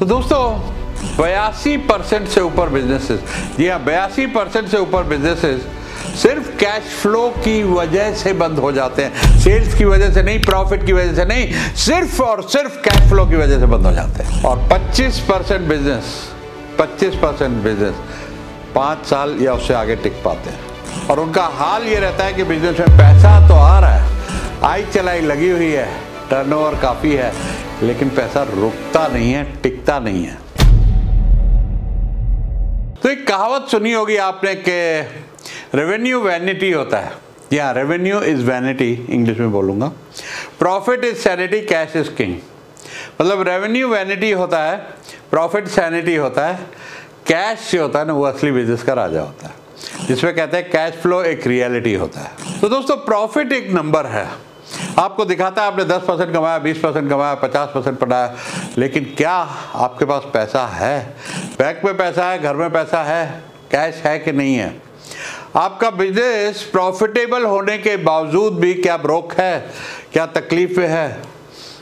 तो दोस्तों 82% से ऊपर बिजनेसेस, जी हाँ 82% से ऊपर बिजनेसेस सिर्फ कैश फ्लो की वजह से बंद हो जाते हैं। सेल्स की वजह से नहीं, प्रॉफिट की वजह से नहीं, सिर्फ और सिर्फ कैश फ्लो की वजह से बंद हो जाते हैं। और 25% बिजनेस 5 साल या उससे आगे टिक पाते हैं। और उनका हाल ये रहता है कि बिजनेस में पैसा तो आ रहा है, आई चलाई लगी हुई है, टर्नओवर काफी है, लेकिन पैसा रुकता नहीं है, टिकता नहीं है। तो एक कहावत सुनी होगी आपने कि रेवेन्यू वैनिटी होता है, या रेवेन्यू इज वैनिटी, इंग्लिश में बोलूंगा। Profit is sanity, cash is king. मतलब रेवेन्यू वैनिटी होता है, प्रॉफिट सैनिटी होता है, कैश जो होता है ना वो असली बिजनेस का राजा होता है, जिसमें कहते हैं कैश फ्लो एक रियलिटी होता है। तो दोस्तों प्रॉफिट एक नंबर है, आपको दिखाता है आपने 10% कमाया, 20% कमाया, 50% बनाया, लेकिन क्या आपके पास पैसा है? बैंक में पैसा है, घर में पैसा है, कैश है कि नहीं है? आपका बिजनेस प्रॉफिटेबल होने के बावजूद भी क्या ब्रोक है, क्या तकलीफ में है?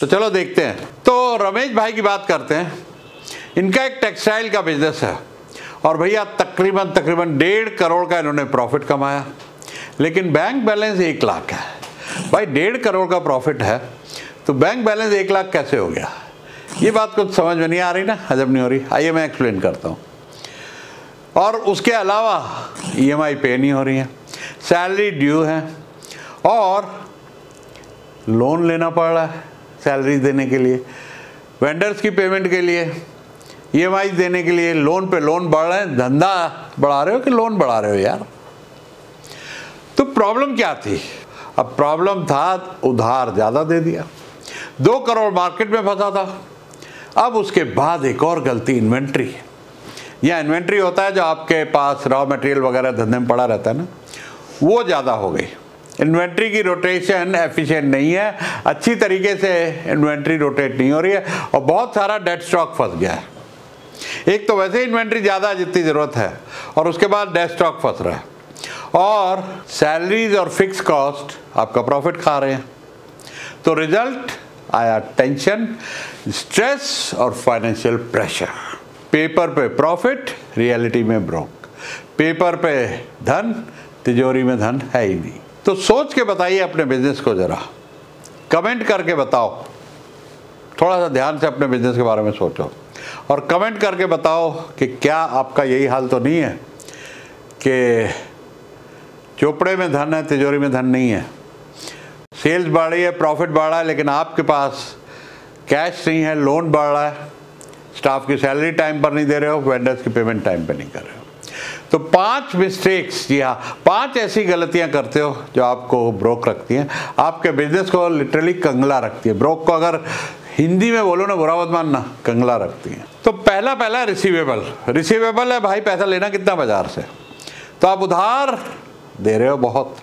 तो चलो देखते हैं। तो रमेश भाई की बात करते हैं। इनका एक टेक्सटाइल का बिजनेस है और भैया तकरीबन 1.5 करोड़ का इन्होंने प्रॉफिट कमाया, लेकिन बैंक बैलेंस 1 लाख है। भाई 1.5 करोड़ का प्रॉफिट है तो बैंक बैलेंस 1 लाख कैसे हो गया? ये बात कुछ समझ में नहीं आ रही ना, हजम नहीं हो रही। आइए मैं एक्सप्लेन करता हूँ। और उसके अलावा EMI पे नहीं हो रही है, सैलरी ड्यू है और लोन लेना पड़ रहा है सैलरी देने के लिए, वेंडर्स की पेमेंट के लिए, EMI देने के लिए, लोन पे लोन बढ़ रहे हैं। धंधा बढ़ा रहे हो कि लोन बढ़ा रहे हो यार? तो प्रॉब्लम क्या थी? अब प्रॉब्लम था उधार ज़्यादा दे दिया, 2 करोड़ मार्केट में फंसा था। अब उसके बाद एक और गलती, इन्वेंट्री। या इन्वेंट्री होता है जो आपके पास रॉ मटेरियल वगैरह धंधे में पड़ा रहता है ना, वो ज़्यादा हो गई। इन्वेंट्री की रोटेशन एफिशिएंट नहीं है, अच्छी तरीके से इन्वेंट्री रोटेट नहीं हो रही है और बहुत सारा डेड स्टॉक फंस गया है। एक तो वैसे इन्वेंट्री ज़्यादा जितनी ज़रूरत है और उसके बाद डेड स्टॉक फंस रहा है, और सैलरीज और फिक्स कॉस्ट आपका प्रॉफिट खा रहे हैं। तो रिजल्ट आया टेंशन, स्ट्रेस और फाइनेंशियल प्रेशर। पेपर पे प्रॉफिट, रियलिटी में ब्रोक। पेपर पे धन, तिजोरी में धन है ही नहीं। तो सोच के बताइए अपने बिजनेस को, जरा कमेंट करके बताओ। थोड़ा सा ध्यान से अपने बिजनेस के बारे में सोचो और कमेंट करके बताओ कि क्या आपका यही हाल तो नहीं है कि चोपड़े में धन है, तिजोरी में धन नहीं है। सेल्स बढ़ रही है, प्रॉफिट बढ़ रहा है, लेकिन आपके पास कैश नहीं है, लोन बढ़ रहा है, स्टाफ की सैलरी टाइम पर नहीं दे रहे हो, वेंडर्स की पेमेंट टाइम पर नहीं कर रहे हो। तो 5 मिस्टेक्स, जी हाँ 5 ऐसी गलतियां करते हो जो आपको ब्रोक रखती हैं, आपके बिजनेस को लिटरली कंगला रखती है। ब्रोक को अगर हिंदी में बोलो ना, बुरा मत मानना, कंगला रखती हैं। तो पहला रिसीवेबल है भाई, पैसा लेना कितना बाजार से, तो आप उधार दे रहे हो बहुत।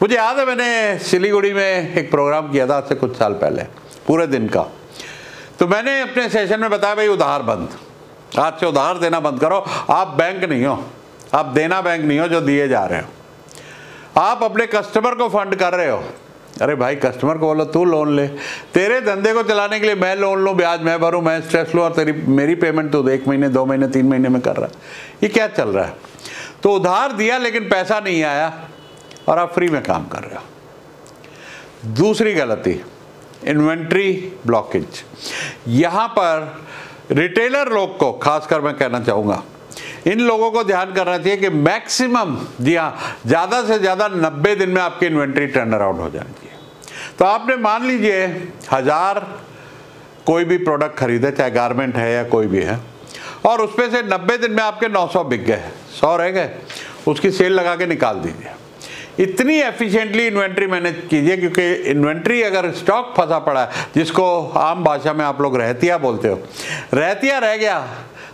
मुझे याद है मैंने सिलीगुड़ी में एक प्रोग्राम किया था आज से कुछ साल पहले, पूरे दिन का। तो मैंने अपने सेशन में बताया भाई उधार बंद, आज से उधार देना बंद करो। आप बैंक नहीं हो, आप देना बैंक नहीं हो जो दिए जा रहे हो। आप अपने कस्टमर को फंड कर रहे हो। अरे भाई कस्टमर को बोलो तू लोन ले, तेरे धंधे को चलाने के लिए मैं लोन लूँ, ब्याज मैं भरूँ, मैं स्ट्रेस लूँ, और मेरी पेमेंट तू 1 महीने 2 महीने 3 महीने में कर रहा है। ये क्या चल रहा है? तो उधार दिया लेकिन पैसा नहीं आया और आप फ्री में काम कर रहे हो। दूसरी गलती, इन्वेंट्री ब्लॉकेज। यहाँ पर रिटेलर लोग को खासकर मैं कहना चाहूँगा, इन लोगों को ध्यान करना चाहिए कि मैक्सिमम, जी हाँ ज़्यादा से ज़्यादा 90 दिन में आपकी इन्वेंट्री टर्न अराउंड हो जानी चाहिए। तो आपने मान लीजिए 1000 कोई भी प्रोडक्ट खरीदे, चाहे गारमेंट है या कोई भी है, और उसमें से 90 दिन में आपके 900 बिक गए, 100 रह गए, उसकी सेल लगा के निकाल दीजिए। इतनी एफिशिएंटली इन्वेंट्री मैनेज कीजिए, क्योंकि इन्वेंट्री अगर स्टॉक फंसा पड़ा है, जिसको आम भाषा में आप लोग रहतिया बोलते हो, रहतिया रह गया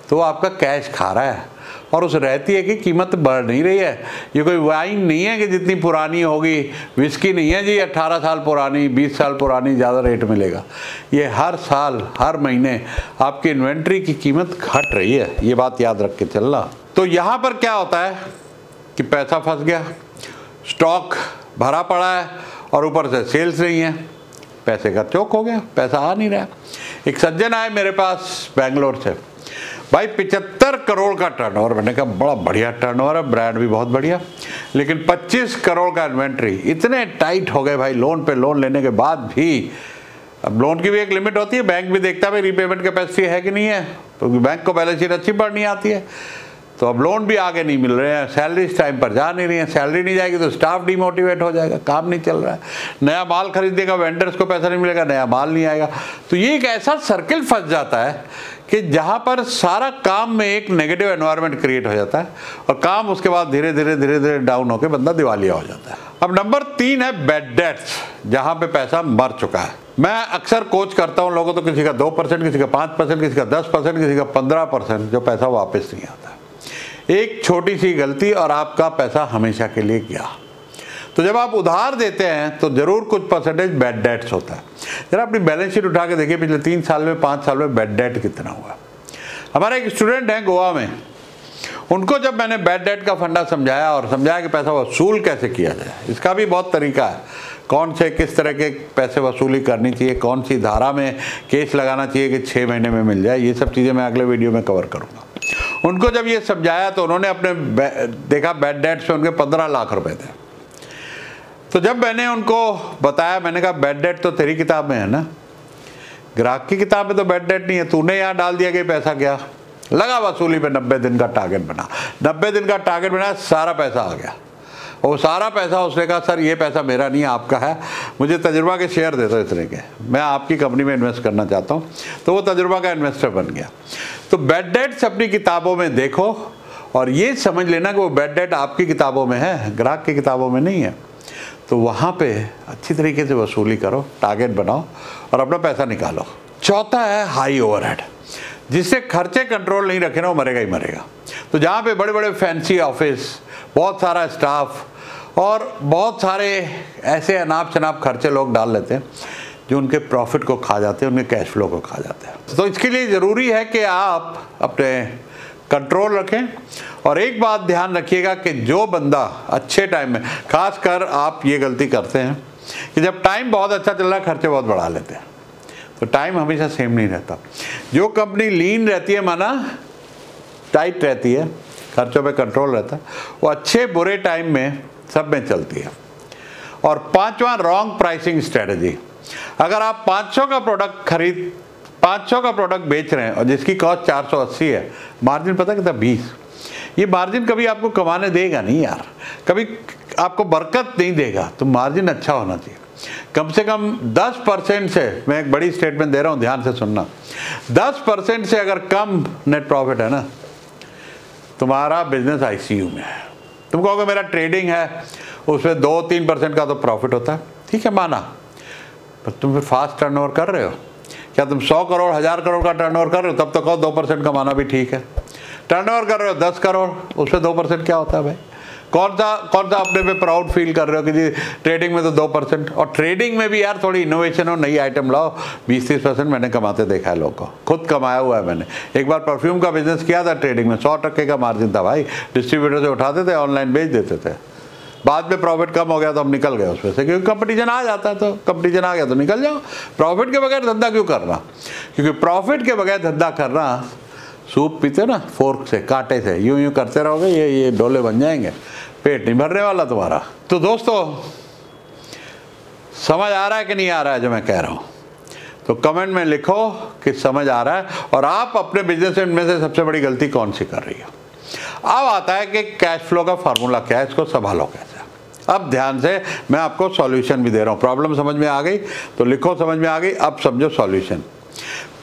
तो वो आपका कैश खा रहा है और उस रहतिया की कीमत बढ़ नहीं रही है। ये कोई वाइन नहीं है कि जितनी पुरानी होगी, विस्की नहीं है जी 18 साल पुरानी, 20 साल पुरानी ज़्यादा रेट मिलेगा। ये हर साल हर महीने आपकी इन्वेंट्री की कीमत घट रही है, ये बात याद रख के चलना। तो यहाँ पर क्या होता है कि पैसा फंस गया, स्टॉक भरा पड़ा है और ऊपर से सेल्स नहीं है, पैसे का चौक हो गया, पैसा आ नहीं रहा। एक सज्जन आए मेरे पास बेंगलोर से, भाई 75 करोड़ का टर्नओवर। मैंने कहा बड़ा बढ़िया टर्नओवर है, ब्रांड भी बहुत बढ़िया, लेकिन 25 करोड़ का इन्वेंट्री। इतने टाइट हो गए भाई, लोन पे लोन लेने के बाद भी। अब लोन की भी एक लिमिट होती है, बैंक भी देखता है भाई रीपेमेंट कैपेसिटी है कि नहीं है, क्योंकि बैंक को बैलेंस शीट अच्छी पढ़नी आती है। तो अब लोन भी आगे नहीं मिल रहे हैं, सैलरी इस टाइम पर जा नहीं रही है, सैलरी नहीं जाएगी तो स्टाफ डिमोटिवेट हो जाएगा, काम नहीं चल रहा है, नया माल खरीदेगा वेंडर्स को पैसा नहीं मिलेगा, नया माल नहीं आएगा। तो ये एक ऐसा सर्किल फंस जाता है कि जहाँ पर सारा काम में एक नेगेटिव एनवायरनमेंट क्रिएट हो जाता है और काम उसके बाद धीरे धीरे डाउन होकर बंदा दिवालिया हो जाता है। अब नंबर 3 है बैड डेट्स, जहाँ पे पैसा मर चुका है। मैं अक्सर कोच करता हूँ लोगों, तो किसी का 2%, किसी का 5%, किसी का 10%, किसी का 15% जो पैसा वापस नहीं आता। एक छोटी सी गलती और आपका पैसा हमेशा के लिए गया। तो जब आप उधार देते हैं तो जरूर कुछ परसेंटेज बैड डेट्स होता है। जरा अपनी बैलेंस शीट उठा के देखिए पिछले 3 साल में, 5 साल में बैड डेट कितना हुआ। हमारे एक स्टूडेंट हैं गोवा में, उनको जब मैंने बैड डेट का फंडा समझाया और समझाया कि पैसा वसूल कैसे किया जाए, इसका भी बहुत तरीका है, कौन से किस तरह के पैसे वसूली करनी चाहिए, कौन सी धारा में केस लगाना चाहिए कि 6 महीने में मिल जाए, ये सब चीज़ें मैं अगले वीडियो में कवर करूँगा। उनको जब ये समझाया तो उन्होंने अपने देखा बैड डेट्स में उनके 15 लाख रुपए थे। तो जब मैंने उनको बताया, मैंने कहा बैड डेट तो तेरी किताब में है ना, ग्राहक की किताब में तो बैड डेट नहीं है, तूने यहाँ डाल दिया कि पैसा गया। लगा वसूली पे 90 दिन का टारगेट बना, 90 दिन का टारगेट बना, सारा पैसा आ गया। वो सारा पैसा उसने कहा सर ये पैसा मेरा नहीं है, आपका है, मुझे तजुर्बा के शेयर दे दो इतने के, मैं आपकी कंपनी में इन्वेस्ट करना चाहता हूँ। तो वो तजुर्बा का इन्वेस्टर बन गया। तो बैड डेट्स अपनी किताबों में देखो और ये समझ लेना कि वो बैड डेट आपकी किताबों में है, ग्राहक की किताबों में नहीं है। तो वहाँ पे अच्छी तरीके से वसूली करो, टारगेट बनाओ और अपना पैसा निकालो। चौथा है हाई ओवरहेड, जिससे खर्चे कंट्रोल नहीं रखे ना वो मरेगा ही मरेगा। तो जहाँ पे बड़े बड़े फैंसी ऑफिस, बहुत सारा स्टाफ और बहुत सारे ऐसे अनाप शनाप खर्चे लोग डाल लेते हैं जो उनके प्रॉफिट को खा जाते हैं, उनके कैश फ्लो को खा जाते हैं। तो इसके लिए ज़रूरी है कि आप अपने कंट्रोल रखें। और एक बात ध्यान रखिएगा कि जो बंदा अच्छे टाइम में, खासकर आप ये गलती करते हैं कि जब टाइम बहुत अच्छा चल रहा है खर्चे बहुत बढ़ा लेते हैं। तो टाइम हमेशा सेम नहीं रहता। जो कंपनी लीन रहती है, माना टाइट रहती है, खर्चों पे कंट्रोल रहता है, वो अच्छे बुरे टाइम में सब में चलती है। और 5वां रॉन्ग प्राइसिंग स्ट्रेटजी। अगर आप 500 का प्रोडक्ट बेच रहे हैं और जिसकी कॉस्ट 480 है, मार्जिन पता कितना 20, ये मार्जिन कभी आपको कमाने देगा नहीं यार, कभी आपको बरकत नहीं देगा। तो मार्जिन अच्छा होना चाहिए, कम से कम 10% से। मैं एक बड़ी स्टेटमेंट दे रहा हूँ, ध्यान से सुनना। 10% से अगर कम नेट प्रॉफिट है ना, तुम्हारा बिजनेस आईसीयू में है। तुम कहोगे मेरा ट्रेडिंग है, उसमें 2-3% का तो प्रॉफिट होता है, ठीक है माना, पर तुम फिर फास्ट टर्नओवर कर रहे हो। क्या तुम 100 करोड़ 1000 करोड़ का टर्नओवर कर रहे हो, तब तो कहो 2% कमाना भी ठीक है। टर्नओवर कर रहे हो 10 करोड़, उसमें 2% क्या होता है भाई? कौन सा अपने पे प्राउड फील कर रहे हो कि जी ट्रेडिंग में तो 2%। और ट्रेडिंग में भी यार थोड़ी इनोवेशन हो, नई आइटम लाओ। 20-30% मैंने कमाते देखा है लोगों को, खुद कमाया हुआ है मैंने। एक बार परफ्यूम का बिजनेस किया था, ट्रेडिंग में 100% का मार्जिन था भाई, डिस्ट्रीब्यूटर से उठाते थे, ऑनलाइन बेच देते थे। बाद में प्रॉफिट कम हो गया तो हम निकल गए उसमें से, क्योंकि कंपटीशन आ जाता है। तो कंपटीशन आ गया तो निकल जाओ। प्रॉफिट के बगैर धंधा क्यों करना? क्योंकि प्रॉफिट के बगैर धंधा करना, सूप पीते ना फोर्क से, कांटे से, यूं यूं करते रहोगे, ये डोले बन जाएंगे, पेट नहीं भरने वाला तुम्हारा। तो दोस्तों समझ आ रहा है कि नहीं आ रहा है जो मैं कह रहा हूँ? तो कमेंट में लिखो कि समझ आ रहा है और आप अपने बिजनेस में से सबसे बड़ी गलती कौन सी कर रही हो। अब आता है कि कैश फ्लो का फार्मूला क्या है, इसको संभालो कैसे। अब ध्यान से मैं आपको सॉल्यूशन भी दे रहा हूँ। प्रॉब्लम समझ में आ गई तो लिखो समझ में आ गई, अब समझो सॉल्यूशन।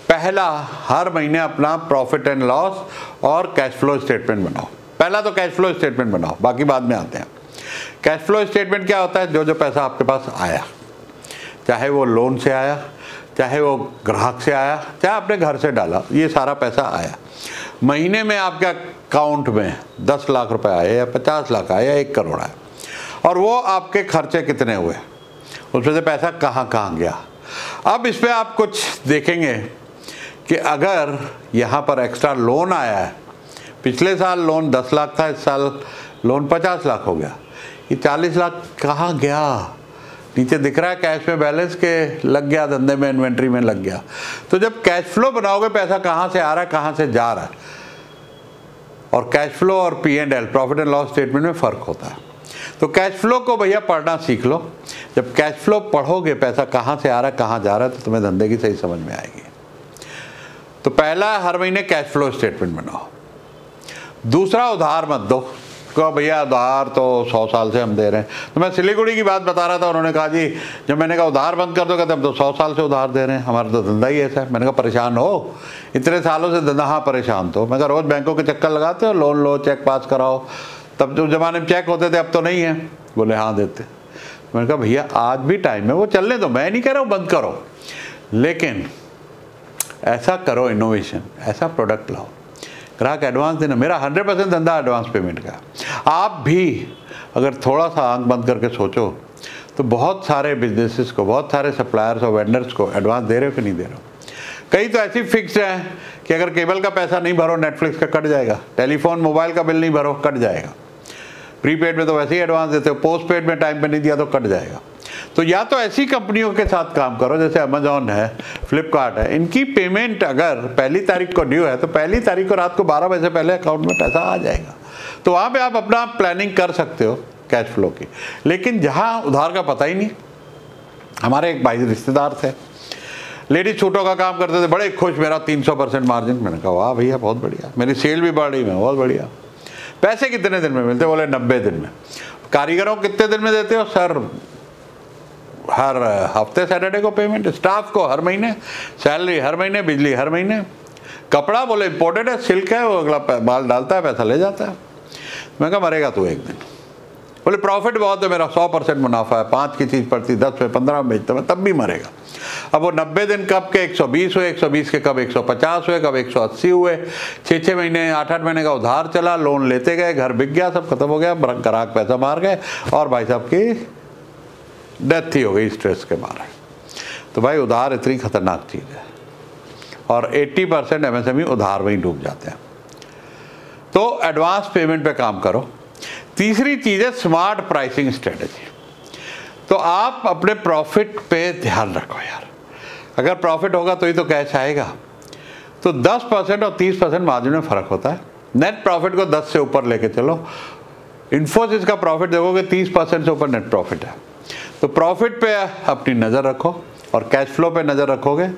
पहला, हर महीने अपना प्रॉफिट एंड लॉस और कैश फ्लो स्टेटमेंट बनाओ। पहला तो कैश फ्लो स्टेटमेंट बनाओ, बाकी बाद में आते हैं। कैश फ्लो स्टेटमेंट क्या होता है? जो पैसा आपके पास आया, चाहे वो लोन से आया, चाहे वो ग्राहक से आया, चाहे आपने घर से डाला, ये सारा पैसा आया। महीने में आपके अकाउंट में 10 लाख रुपए आए या 50 लाख आए या 1 करोड़ आए, और वो आपके खर्चे कितने हुए, उसमें से पैसा कहाँ कहाँ गया। अब इस पर आप कुछ देखेंगे कि अगर यहाँ पर एक्स्ट्रा लोन आया है, पिछले साल लोन 10 लाख था, इस साल लोन 50 लाख हो गया, ये 40 लाख कहाँ गया? नीचे दिख रहा है कैश में बैलेंस के लग गया धंधे में, इन्वेंट्री में लग गया। तो जब कैश फ्लो बनाओगे पैसा कहाँ से आ रहा है कहाँ से जा रहा है, और कैश फ्लो और P&L profit and loss statement में फ़र्क होता है। तो कैश फ्लो को भैया पढ़ना सीख लो। जब कैश फ्लो पढ़ोगे पैसा कहाँ से आ रहा है कहाँ जा रहा है तो तुम्हें धंधे की सही समझ में आएगी। तो पहला, हर महीने कैश फ्लो स्टेटमेंट बनाओ। दूसरा, उधार मत दो। कहो भैया उधार तो 100 साल से हम दे रहे हैं। तो मैं सिलीगुड़ी की बात बता रहा था, उन्होंने कहा जी जब मैंने कहा उधार बंद कर दो, कहते हम तो 100 साल से उधार दे रहे हैं, हमारा तो धंधा ही ऐसा है। मैंने कहा परेशान हो इतने सालों से धंधा? हाँ परेशान। तो मैं कहा रोज़ बैंकों के चक्कर लगाते हो, लोन लो, चेक पास कराओ, तब जो ज़माने में चेक होते थे अब तो नहीं है। बोले हाँ देते। मैंने कहा भैया आज भी टाइम है, वो चलने दो, मैं नहीं कह रहा हूँ बंद करो, लेकिन ऐसा करो इनोवेशन, ऐसा प्रोडक्ट लाओ, ग्राहक एडवांस देना। मेरा 100% धंधा एडवांस पेमेंट का। आप भी अगर थोड़ा सा आंख बंद करके सोचो तो बहुत सारे बिजनेसेस को, बहुत सारे सप्लायर्स और वेंडर्स को एडवांस दे रहे हो कि नहीं दे रहे हो। कई तो ऐसी फिक्स हैं कि अगर केबल का पैसा नहीं भरो नेटफ्लिक्स का कट जाएगा, टेलीफोन मोबाइल का बिल नहीं भरो कट जाएगा, प्रीपेड में तो वैसे ही एडवांस देते हो, पोस्ट पेड में टाइम पे नहीं दिया तो कट जाएगा। तो या तो ऐसी कंपनियों के साथ काम करो जैसे अमेजॉन है, फ्लिपकार्ट है, इनकी पेमेंट अगर 1 तारीख को ड्यू है तो 1 तारीख को रात को 12 बजे से पहले अकाउंट में पैसा आ जाएगा। तो वहाँ पे आप अपना प्लानिंग कर सकते हो कैश फ्लो की। लेकिन जहाँ उधार का पता ही नहीं, हमारे एक भाई रिश्तेदार थे, लेडीज सूटों का काम करते थे, बड़े खुश, मेरा 300% मार्जिन। मैंने कहा वाह भैया बहुत बढ़िया, मेरी सेल भी बढ़ रही है, बहुत बढ़िया। पैसे कितने दिन में मिलते? बोले 90 दिन में। कारीगरों को कितने दिन में देते हो? सर हर हफ्ते सैटरडे को पेमेंट, स्टाफ को हर महीने, सैलरी हर महीने, बिजली हर महीने। कपड़ा बोले इम्पोर्टेड है, सिल्क है, वो अगला माल डालता है पैसा ले जाता है। मैं कहा मरेगा तू एक दिन। बोले प्रॉफिट बहुत है मेरा, 100% मुनाफा है, 5 की चीज़ पड़ती 10 में 15 में बेचता मैं, तब भी मरेगा। अब वो 90 दिन कब के 120 हुए, 120 के कब 150 हुए, कब 180 हुए, 6-6 महीने 8-8 महीने का उधार चला, लोन लेते गए, घर बिक गया, सब खत्म हो गया, ग्राहक पैसा मार गए और भाई साहब की डेथ ही हो गई स्ट्रेस के मारे। तो भाई उधार इतनी खतरनाक चीज़ है और 80% MSME उधार में ही डूब जाते हैं। तो एडवांस पेमेंट पे काम करो। तीसरी चीज़ है स्मार्ट प्राइसिंग स्ट्रेटजी। तो आप अपने प्रॉफिट पे ध्यान रखो यार, अगर प्रॉफिट होगा तो ही तो कैश आएगा। तो 10% और 30% मार्जिन में फ़र्क होता है। नेट प्रॉफिट को 10 से ऊपर लेके चलो। इन्फोसिस का प्रॉफिट देखोगे 30% से ऊपर नेट प्रॉफिट है। तो प्रॉफिट पे अपनी नज़र रखो और कैश फ्लो पे नज़र रखोगे,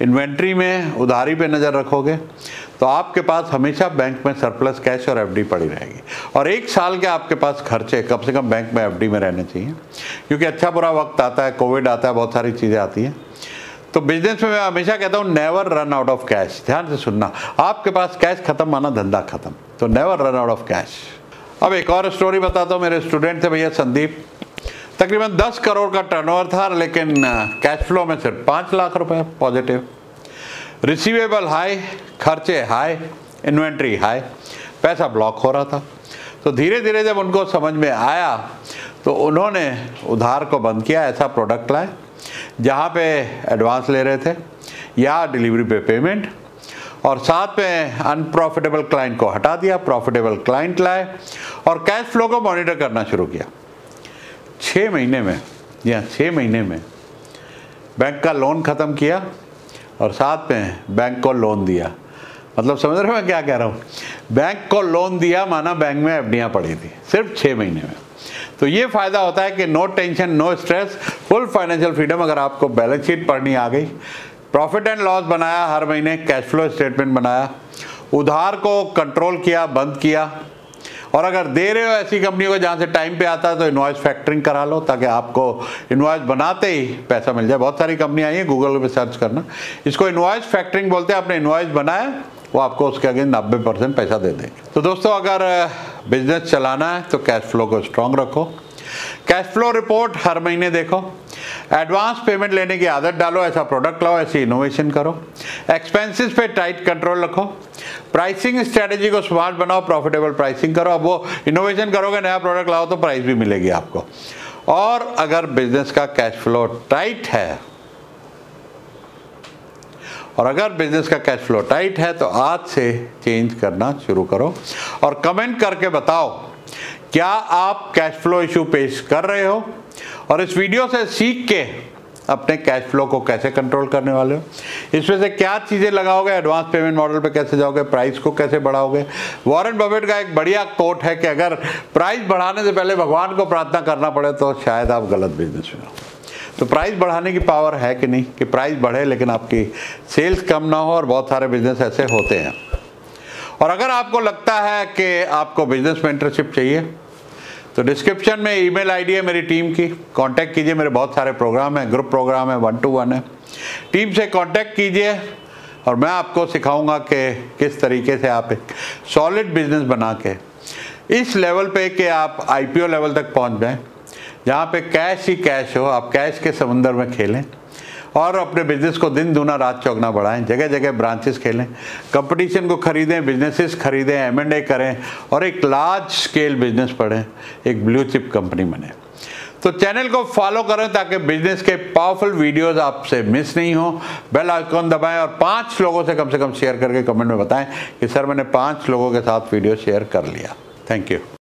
इन्वेंट्री में, उधारी पे नज़र रखोगे, तो आपके पास हमेशा बैंक में सरप्लस कैश और FD पड़ी रहेगी। और 1 साल के आपके पास खर्चे कम से कम बैंक में FD में रहने चाहिए, क्योंकि अच्छा बुरा वक्त आता है, कोविड आता है, बहुत सारी चीज़ें आती हैं। तो बिजनेस में मैं हमेशा कहता हूँ never run out of cash. ध्यान से सुनना, आपके पास कैश खत्म माना धंधा खत्म, तो never run out of cash. अब एक और स्टोरी बताता हूँ। मेरे स्टूडेंट थे भैया संदीप, तकरीबन 10 करोड़ का टर्नओवर था, लेकिन कैश फ्लो में सिर्फ 5 लाख रुपए पॉजिटिव। रिसीवेबल हाई, खर्चे हाई, इन्वेंट्री हाई, पैसा ब्लॉक हो रहा था। तो धीरे धीरे जब उनको समझ में आया तो उन्होंने उधार को बंद किया, ऐसा प्रोडक्ट लाए जहाँ पे एडवांस ले रहे थे या डिलीवरी पे पेमेंट, और साथ में अनप्रॉफिटेबल क्लाइंट को हटा दिया, प्रॉफिटेबल क्लाइंट लाए और कैश फ्लो को मॉनिटर करना शुरू किया। 6 महीने में या 6 महीने में बैंक का लोन ख़त्म किया और साथ में बैंक को लोन दिया। मतलब समझ रहे हो मैं क्या कह रहा हूँ? बैंक को लोन दिया माना बैंक में एफडियाँ पड़ी थी सिर्फ 6 महीने में। तो ये फ़ायदा होता है कि no tension, no stress, full financial freedom. अगर आपको बैलेंस शीट पढ़नी आ गई, प्रॉफिट एंड लॉस बनाया, हर महीने कैश फ्लो स्टेटमेंट बनाया, उधार को कंट्रोल किया, बंद किया, और अगर दे रहे हो ऐसी कंपनियों को जहाँ से टाइम पे आता है तो इनवॉइस फैक्टरिंग करा लो, ताकि आपको इनवॉइस बनाते ही पैसा मिल जाए। बहुत सारी कंपनी आई है, गूगल पे सर्च करना, इसको इनवॉइस फैक्टरिंग बोलते हैं। आपने इनवॉइस बनाया, वो आपको उसके आगे 90% पैसा दे देंगे। तो दोस्तों, अगर बिजनेस चलाना है तो कैश फ्लो को स्ट्रॉन्ग रखो, कैश फ्लो रिपोर्ट हर महीने देखो, एडवांस पेमेंट लेने की आदत डालो, ऐसा प्रोडक्ट लाओ, ऐसी इनोवेशन करो, एक्सपेंसेस पे टाइट कंट्रोल रखो, प्राइसिंग स्ट्रेटजी को स्मार्ट बनाओ, प्रॉफिटेबल प्राइसिंग करो। अब वो इनोवेशन करोगे, नया प्रोडक्ट लाओ तो प्राइस भी मिलेगी आपको। और अगर बिजनेस का कैश फ्लो टाइट है, तो आज से चेंज करना शुरू करो और कमेंट करके बताओ क्या आप कैश फ्लो इशू पेश कर रहे हो और इस वीडियो से सीख के अपने कैश फ्लो को कैसे कंट्रोल करने वाले हो, इसमें से क्या चीज़ें लगाओगे, एडवांस पेमेंट मॉडल पे कैसे जाओगे, प्राइस को कैसे बढ़ाओगे। वॉरेन बफेट का एक बढ़िया कोट है कि अगर प्राइस बढ़ाने से पहले भगवान को प्रार्थना करना पड़े तो शायद आप गलत बिजनेस में हो। तो प्राइस बढ़ाने की पावर है कि नहीं, कि प्राइस बढ़े लेकिन आपकी सेल्स कम ना हो, और बहुत सारे बिजनेस ऐसे होते हैं। और अगर आपको लगता है कि आपको बिजनेस मेंटरशिप चाहिए तो डिस्क्रिप्शन में ईमेल आईडी है मेरी टीम की, कांटेक्ट कीजिए। मेरे बहुत सारे प्रोग्राम हैं, ग्रुप प्रोग्राम है, 1-to-1 है। टीम से कांटेक्ट कीजिए और मैं आपको सिखाऊंगा कि किस तरीके से आप एक सॉलिड बिजनेस बना के इस लेवल पे कि आप आईपीओ लेवल तक पहुंच जाएं, जहाँ पे कैश ही कैश हो, आप कैश के समुंदर में खेलें और अपने बिजनेस को दिन दूना रात चौगुना बढ़ाएं, जगह जगह ब्रांचेस खेलें, कंपटीशन को खरीदें, बिजनेसेस खरीदें, M&A करें और एक लार्ज स्केल बिजनेस बढ़ें, एक ब्लू चिप कंपनी बने। तो चैनल को फॉलो करें ताकि बिजनेस के पावरफुल वीडियोस आपसे मिस नहीं हो। बेल आइकॉन दबाएं और 5 लोगों से कम शेयर करके कमेंट में बताएं कि सर मैंने 5 लोगों के साथ वीडियो शेयर कर लिया। Thank you.